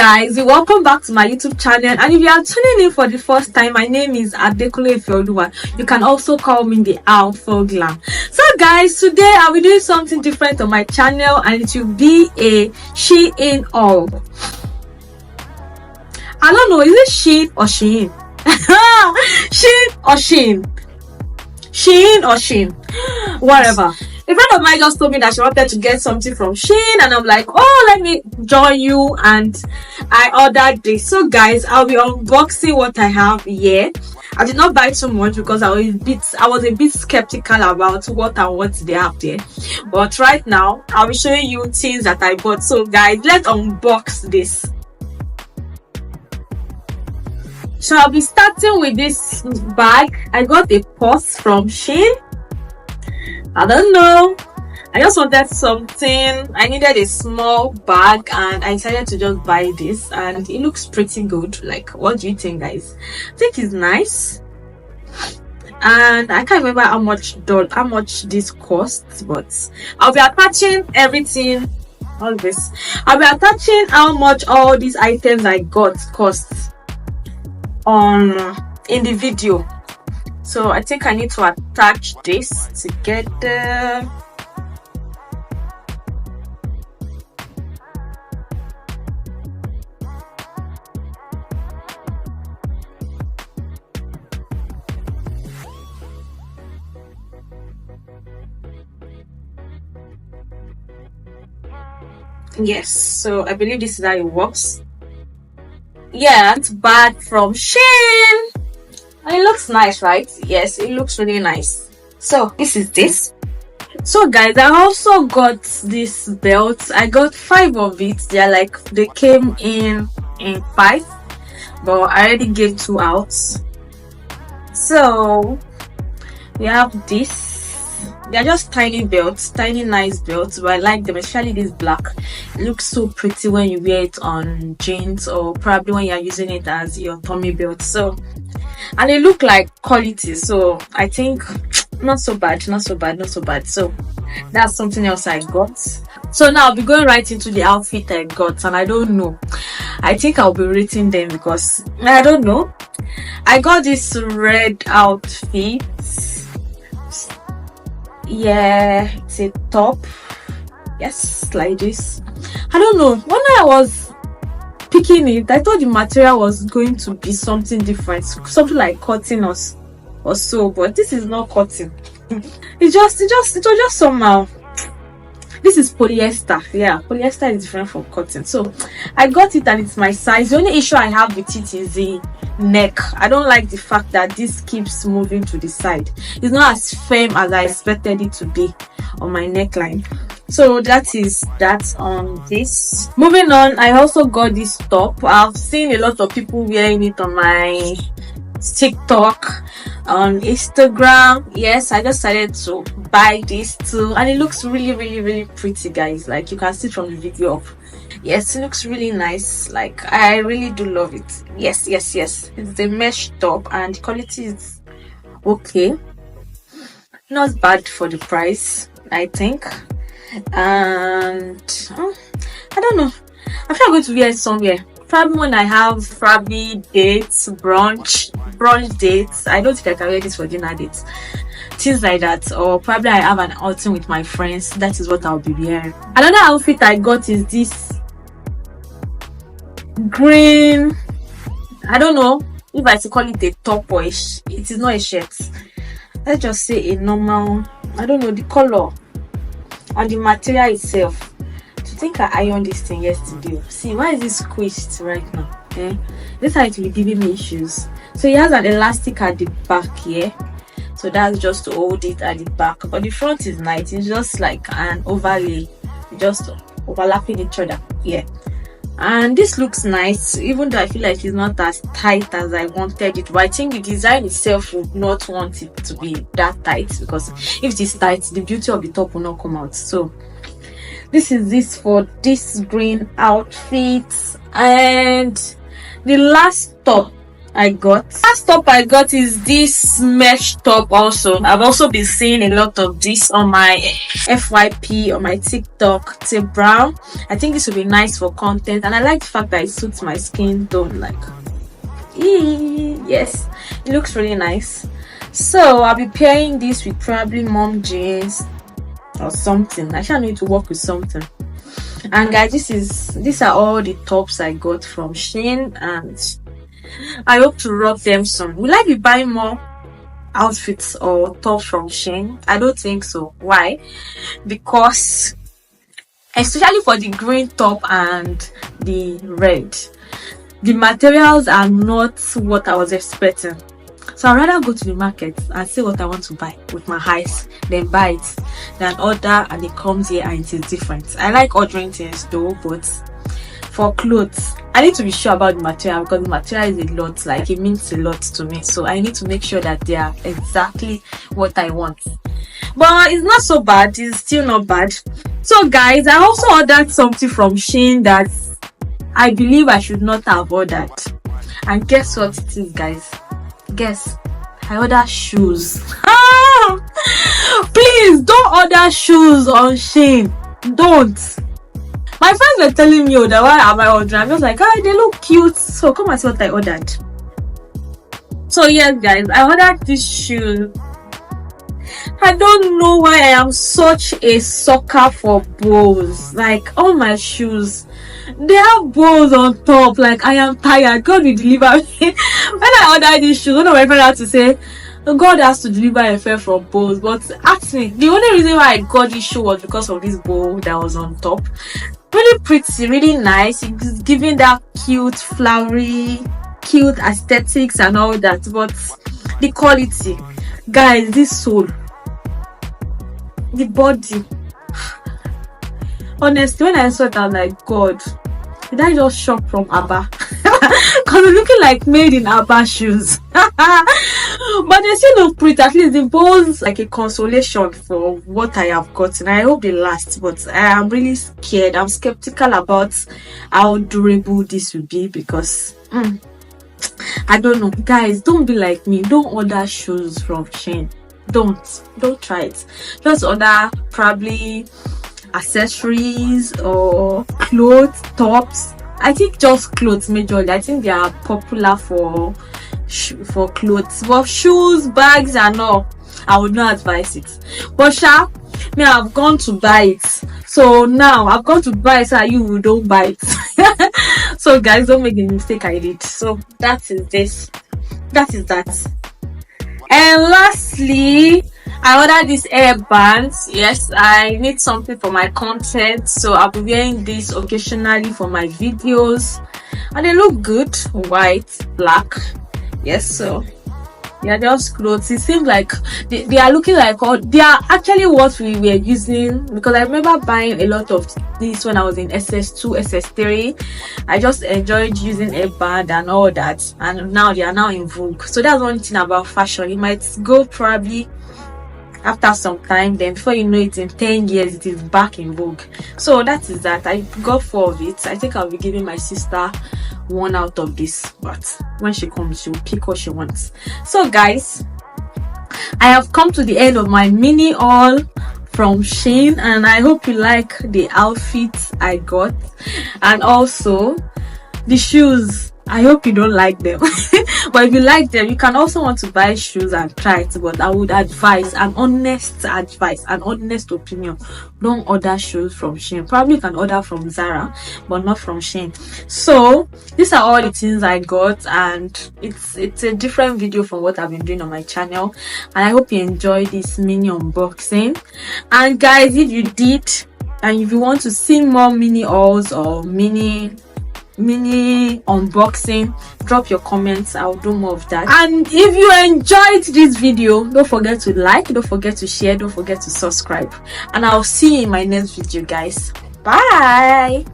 guys, welcome back to my YouTube channel, and if you are tuning in for the first time, my name is VavQgCuiMZA&localcountry. You can also call me the Alpha Glam. So guys, today I'll be doing something different on my channel, and it will be a SHEIN haul. I don't know, is it SHEIN or SHEIN? SHEIN or SHEIN? SHEIN or SHEIN? Whatever. A friend of mine just told me that she wanted to get something from SHEIN, and I'm like, oh, let me join you, and I ordered this. So guys, I'll be unboxing what I have here. I did not buy too much because I was a bit skeptical about what they have there, but right now I'll be showing you things that I bought. So guys, let's unbox this. So I'll be starting with this bag. I got a purse from SHEIN. I don't know, I just wanted something. I needed a small bag and I decided to just buy this, and it looks pretty good. Like, what do you think, guys? I think it's nice, and I can't remember how much this costs, but I'll be attaching everything. All this, I'll be attaching how much all these items I got costs in the video. So I think I need to attach this together. Yes, so I believe this is how it works. Yeah, it's bag from SHEIN. And it looks nice, right? Yes, it looks really nice. So this is this. So guys, I also got this belt. I got 5 of it. They came in 5, but I already gave 2 out. So we have this. They're just tiny belts, tiny nice belts, but I like them, especially this black. It looks so pretty when you wear it on jeans, or probably when you're using it as your tummy belt. So, and they look like quality, so I think not so bad. So that's something else I got. So now I'll be going right into the outfit I got, and I don't know, I think I'll be rating them because I don't know. I got this red outfit. Yeah, it's a top. Yes, like this. I don't know, when I was picking it, I thought the material was going to be something different, something like cotton or so, but this is not cotton. it was just somehow. This is polyester. Yeah, polyester is different from cotton. So I got it and it's my size. The only issue I have with it is the neck. I don't like the fact that this keeps moving to the side. It's not as firm as I expected it to be on my neckline. So that is that on this. Moving on, I also got this top. I've seen a lot of people wearing it on my TikTok, on Instagram. Yes, I just decided to buy this too, and it looks really pretty, guys. Like, you can see from the video up. Yes, it looks really nice. Like, I really do love it. Yes, it's a mesh top and the quality is okay, not bad for the price, I think. And I don't know, I'm sure I'm going to wear it somewhere, probably when I have dates, brunch dates. I don't think I can wear this for dinner dates, things like that, or probably I have an outing with my friends. That is what I'll be wearing. Another outfit I got is this green, I don't know if I should call it a top or it is not a shirt. Let's just say a normal, I don't know, the color and the material itself. To think I ironed this thing yesterday. See, why is this squished right now? This side will be giving me issues. So it has an elastic at the back here, so that's just to hold it at the back, but the front is nice. It's just like an overlay, just overlapping each other. Yeah, and this looks nice, even though I feel like it's not as tight as I wanted it, but I think the design itself would not want it to be that tight, because if it is tight, the beauty of the top will not come out. So this is this for this green outfit. And the last top I got. Last top I got is this mesh top. Also, I've also been seeing a lot of this on my FYP, on my TikTok. It's a brown. I think this will be nice for content, and I like the fact that it suits my skin tone. Like, yes, it looks really nice. So I'll be pairing this with probably mom jeans or something. I shall need to work with something. And guys, these are all the tops I got from SHEIN, and I hope to rock them soon. Will I be buying more outfits or tops from SHEIN? I don't think so. Why? Because especially for the green top and the red, the materials are not what I was expecting. So I'd rather go to the market and see what I want to buy with my eyes, then buy it, than order and it comes here and it is different. I like ordering things though, but for clothes, I need to be sure about the material, because the material is a lot. Like, it means a lot to me, so I need to make sure that they are exactly what I want. But it's not so bad. It's still not bad. So guys, I also ordered something from SHEIN that I believe I should not have ordered, and guess what it is, guys? Guess. I ordered shoes. Please don't order shoes on SHEIN. Don't. My friends were telling me, oh, that why am I ordering? I'm just like, oh, they look cute, so come and see what I ordered. So yes, guys, I ordered this shoe. I don't know why I am such a sucker for bows. Like, all my shoes, they have bows on top. Like, I am tired. God will deliver me. When I ordered these shoes, one of my friends had to say, God has to deliver a fair from bows. But ask me, the only reason why I got this shoe was because of this bow that was on top. Really pretty, really nice. It's giving that cute, flowery, cute aesthetics and all that. But the quality, guys, this sole, the body, honestly, when I saw it, I was like, God, did I just shop from Abba? Because it's looking like made in Abba shoes. But they still look pretty. At least the bows like a consolation for what I have gotten. I hope they last, but I am really scared. I'm skeptical about how durable this will be, because I don't know. Guys, don't be like me. Don't order shoes from SHEIN. Don't try it. Just order probably accessories or clothes, tops. I think just clothes majorly. I think they are popular for clothes, but shoes, bags and all, I would not advise it. But me, I've gone to buy it, so now I've gone to buy it, so you don't buy it. So guys, don't make the mistake I did. So that is this, that is that. And lastly, I ordered these Headbands. Yes, I need something for my content, so I'll be wearing this occasionally for my videos, and they look good. White, black. Yes, so yeah, just clothes. It seems like they are looking like they are actually what we were using, because I remember buying a lot of this when I was in SS2, SS3. I just enjoyed using a band and all that, and now they are now in vogue. So that's one thing about fashion. It might go probably after some time, then before you know it, in 10 years it is back in vogue. So that is that. I got 4 of it. I think I'll be giving my sister one out of this, but when she comes, she'll pick what she wants. So guys, I have come to the end of my mini haul from SHEIN, and I hope you like the outfits I got, and also the shoes. I hope you don't like them. But if you like them, you can also want to buy shoes and try it. But I would advise, an honest advice, an honest opinion, don't order shoes from SHEIN. Probably you can order from Zara, but not from SHEIN. So these are all the things I got, and it's a different video from what I've been doing on my channel, and I hope you enjoyed this mini unboxing. And guys, if you did, and if you want to see more mini hauls or mini unboxing, drop your comments. I'll do more of that. And if you enjoyed this video, don't forget to like, don't forget to share, don't forget to subscribe, and I'll see you in my next video, guys. Bye.